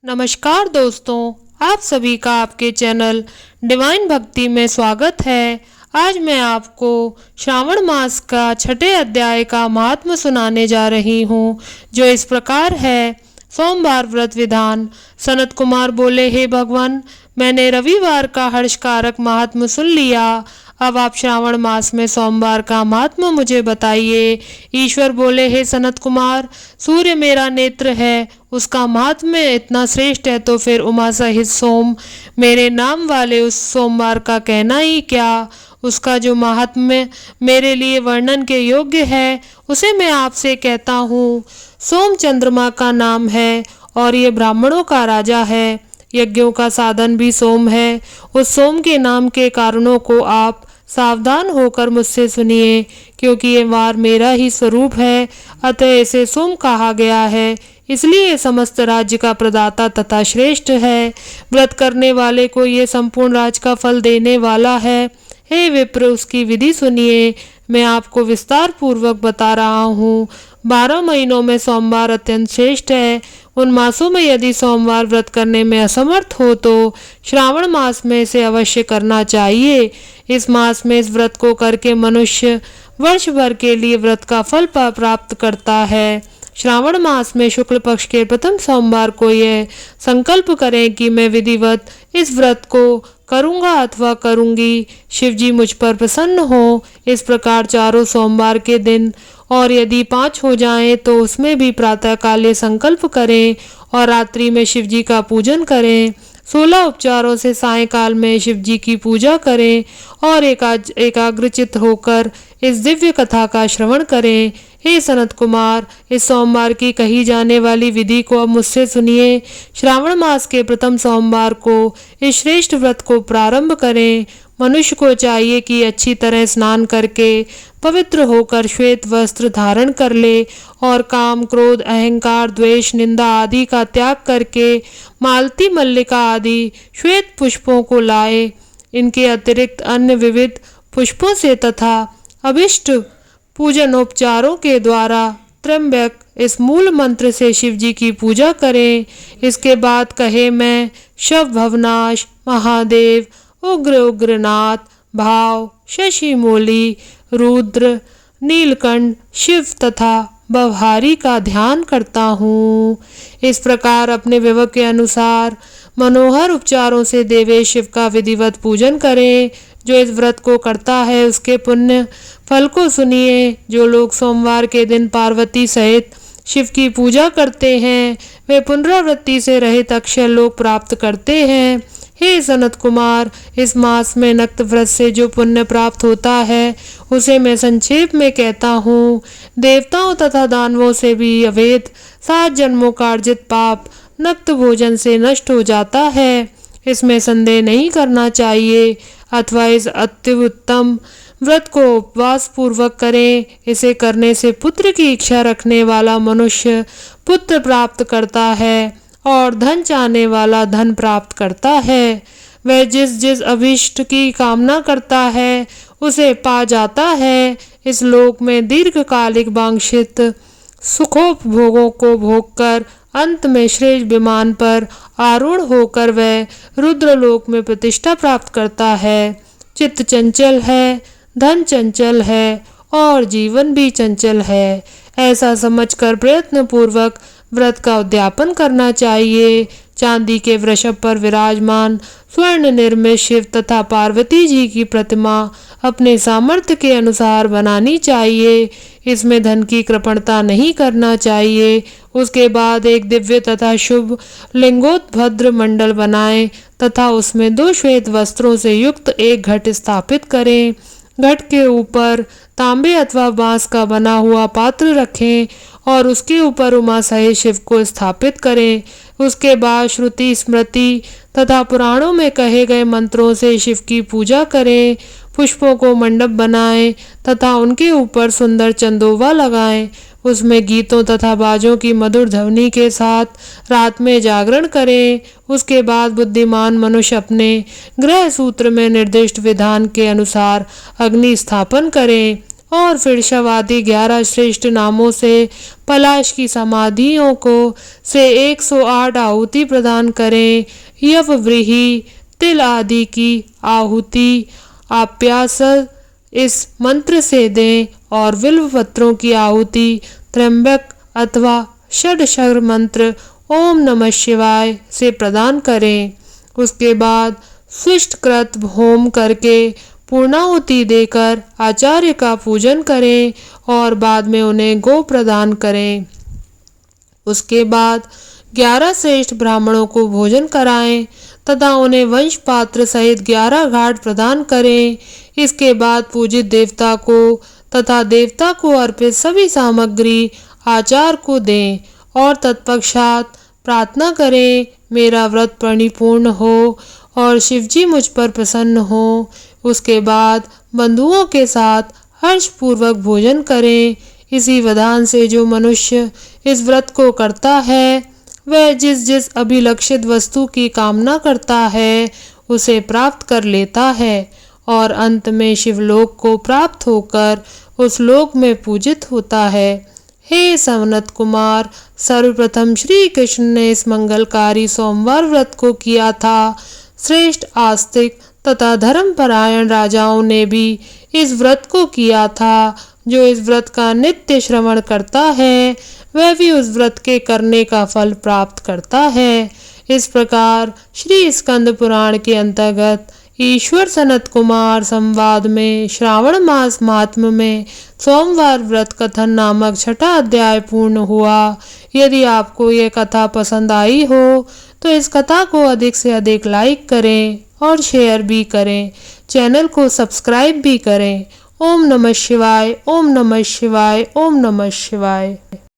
नमस्कार दोस्तों, आप सभी का आपके चैनल डिवाइन भक्ति में स्वागत है। आज मैं आपको श्रावण मास का छठे अध्याय का महात्म्य सुनाने जा रही हूँ, जो इस प्रकार है। सोमवार व्रत विधान। सनत कुमार बोले, हे भगवान, मैंने रविवार का हर्षकारक महात्म्य सुन लिया। अब आप श्रावण मास में सोमवार का महात्म्य मुझे बताइए। ईश्वर बोले, हे सनत कुमार, सूर्य मेरा नेत्र है, उसका महात्म्य इतना श्रेष्ठ है, तो फिर उमा सहित सोम मेरे नाम वाले उस सोमवार का कहना ही क्या। उसका जो महात्म्य मेरे लिए वर्णन के योग्य है, उसे मैं आपसे कहता हूँ। सोम चंद्रमा का नाम है और ये ब्राह्मणों का राजा है। यज्ञों का साधन भी सोम है। उस सोम के नाम के कारणों को आप सावधान होकर मुझसे सुनिए, क्योंकि ये वार मेरा ही स्वरूप है, अतः इसे सोम कहा गया है। इसलिए समस्त राज्य का प्रदाता तथा श्रेष्ठ है। व्रत करने वाले को ये संपूर्ण राज का फल देने वाला है। हे विप्र, उसकी विधि सुनिए। मैं आपको विस्तार पूर्वक बता रहा हूँ। 12 महीनों में सोमवार अत्यंत श्रेष्ठ है। उन मासों में यदि सोमवार व्रत करने में असमर्थ हो तो श्रावण मास में इसे अवश्य करना चाहिए। इस मास में इस व्रत को करके मनुष्य वर्ष भर के लिए व्रत का फल प्राप्त करता है। श्रावण मास में शुक्ल पक्ष के प्रथम सोमवार को यह संकल्प करें कि मैं विधिवत इस व्रत को करूंगा अथवा करूंगी। शिवजी मुझ पर प्रसन्न हो। इस प्रकार चारों सोमवार के दिन, और यदि 5 हो जाएं तो उसमें भी प्रातः काले संकल्प करें और रात्रि में शिवजी का पूजन करें। 16 उपचारों से सायंकाल में शिवजी की पूजा करें और एकाग्रचित होकर इस दिव्य कथा का श्रवण करें। हे सनत कुमार, इस सोमवार की कही जाने वाली विधि को अब मुझसे सुनिए। श्रावण मास के प्रथम सोमवार को इस श्रेष्ठ व्रत को प्रारंभ करें। मनुष्य को चाहिए कि अच्छी तरह स्नान करके पवित्र होकर श्वेत वस्त्र धारण कर ले और काम, क्रोध, अहंकार, द्वेष, निंदा आदि का त्याग करके मालती, मल्लिका आदि श्वेत पुष्पों को लाए। इनके अतिरिक्त अन्य विविध पुष्पों से तथा अभिष्ट पूजनोपचारों के द्वारा त्र्यंबक इस मूल मंत्र से शिवजी की पूजा करें। इसके बाद कहे, मैं शव भवनाश, महादेव, उग्र उग्रनाथ, भाव, शशि मोली, रुद्र, नीलकंठ, शिव तथा बवहारी का ध्यान करता हूँ। इस प्रकार अपने विवक के अनुसार मनोहर उपचारों से देवेश शिव का विधिवत पूजन करें। जो इस व्रत को करता है उसके पुण्य फल को सुनिए। जो लोग सोमवार के दिन पार्वती सहित शिव की पूजा करते हैं, वे पुनरावृत्ति से रहित अक्षय लोक प्राप्त करते हैं। हे सनत कुमार, इस मास में नक्त व्रत से जो पुण्य प्राप्त होता है उसे मैं संक्षेप में कहता हूँ। देवताओं तथा दानवों से भी अभेद 7 जन्मों का अर्जित पाप नक्त भोजन से नष्ट हो जाता है। इसमें संदेह नहीं करना चाहिए। अथवा इस अति उत्तम व्रत को उपवास पूर्वक करें। इसे करने से पुत्र की इच्छा रखने वाला मनुष्य पुत्र प्राप्त करता है और धन चाहने वाला धन प्राप्त करता है। वह जिस जिस अभीष्ट की कामना करता है उसे पा जाता है। इस लोक में दीर्घकालिक वांछित सुखोपभोगों को भोगकर अंत में श्रेष्ठ विमान पर आरूढ़ होकर वह रुद्रलोक में प्रतिष्ठा प्राप्त करता है। चित्त चंचल है, धन चंचल है और जीवन भी चंचल है। ऐसा समझकर प्रयत्न पूर्वक व्रत का उद्यापन करना चाहिए। चांदी के वृषभ पर विराजमान स्वर्ण निर्मित शिव तथा पार्वती जी की प्रतिमा अपने सामर्थ्य के अनुसार बनानी चाहिए। इसमें धन की कृपणता नहीं करना चाहिए। उसके बाद एक दिव्य तथा शुभ लिंगोत्भद्र मंडल बनाएं तथा उसमें 2 श्वेत वस्त्रों से युक्त एक घट स्थापित करें। घट के ऊपर तांबे अथवा बांस का बना हुआ पात्र रखें और उसके ऊपर उमा सहित शिव को स्थापित करें। उसके बाद श्रुति, स्मृति तथा पुराणों में कहे गए मंत्रों से शिव की पूजा करें। पुष्पों को मंडप बनाएं तथा उनके ऊपर सुंदर चंदोवा लगाएं। उसमें गीतों तथा बाजों की मधुर ध्वनि के साथ रात में जागरण करें। उसके बाद बुद्धिमान मनुष्य अपने गृह सूत्र में निर्दिष्ट विधान के अनुसार अग्नि स्थापन करें और फिर शवादि 11 श्रेष्ठ नामों से पलाश की समाधियों को से 108 आहुति प्रदान करें। यव व्रीहि तिल आदि की आहुति आप्यास इस मंत्र से दें और बिल्व पत्रों की आहुति त्र्यंबक अथवा षडक्षर मंत्र ओम नमः शिवाय से प्रदान करें। उसके बाद स्विष्टकृत होम करके पूर्णाहुति देकर आचार्य का पूजन करें और बाद में उन्हें गो प्रदान करें। उसके बाद 11 श्रेष्ठ ब्राह्मणों को भोजन कराएं तथा उन्हें वंश पात्र सहित 11 घाट प्रदान करें। इसके बाद पूजित देवता को तथा देवता को अर्पित सभी सामग्री आचार्य को दें और तत्पश्चात प्रार्थना करें मेरा व्रत परिपूर्ण हो और शिवजी मुझ पर प्रसन्न हो। उसके बाद बंधुओं के साथ हर्षपूर्वक भोजन करें। इसी विधान से जो मनुष्य इस व्रत को करता है वह जिस जिस अभिलक्षित वस्तु की कामना करता है उसे प्राप्त कर लेता है और अंत में शिवलोक को प्राप्त होकर उस लोक में पूजित होता है। हे सनत कुमार, सर्वप्रथम श्री कृष्ण ने इस मंगलकारी सोमवार व्रत को किया था। श्रेष्ठ आस्तिक तथा धर्मपरायण राजाओं ने भी इस व्रत को किया था। जो इस व्रत का नित्य श्रवण करता है वह भी उस व्रत के करने का फल प्राप्त करता है। इस प्रकार श्री स्कंद पुराण के अंतर्गत ईश्वर सनत कुमार संवाद में श्रावण मास महात्म्य में सोमवार व्रत कथन नामक 6वां अध्याय पूर्ण हुआ। यदि आपको यह कथा पसंद आई हो तो इस कथा को अधिक से अधिक लाइक करें और शेयर भी करें। चैनल को सब्सक्राइब भी करें। ओम नमः शिवाय, ओम नमः शिवाय, ओम नमः शिवाय।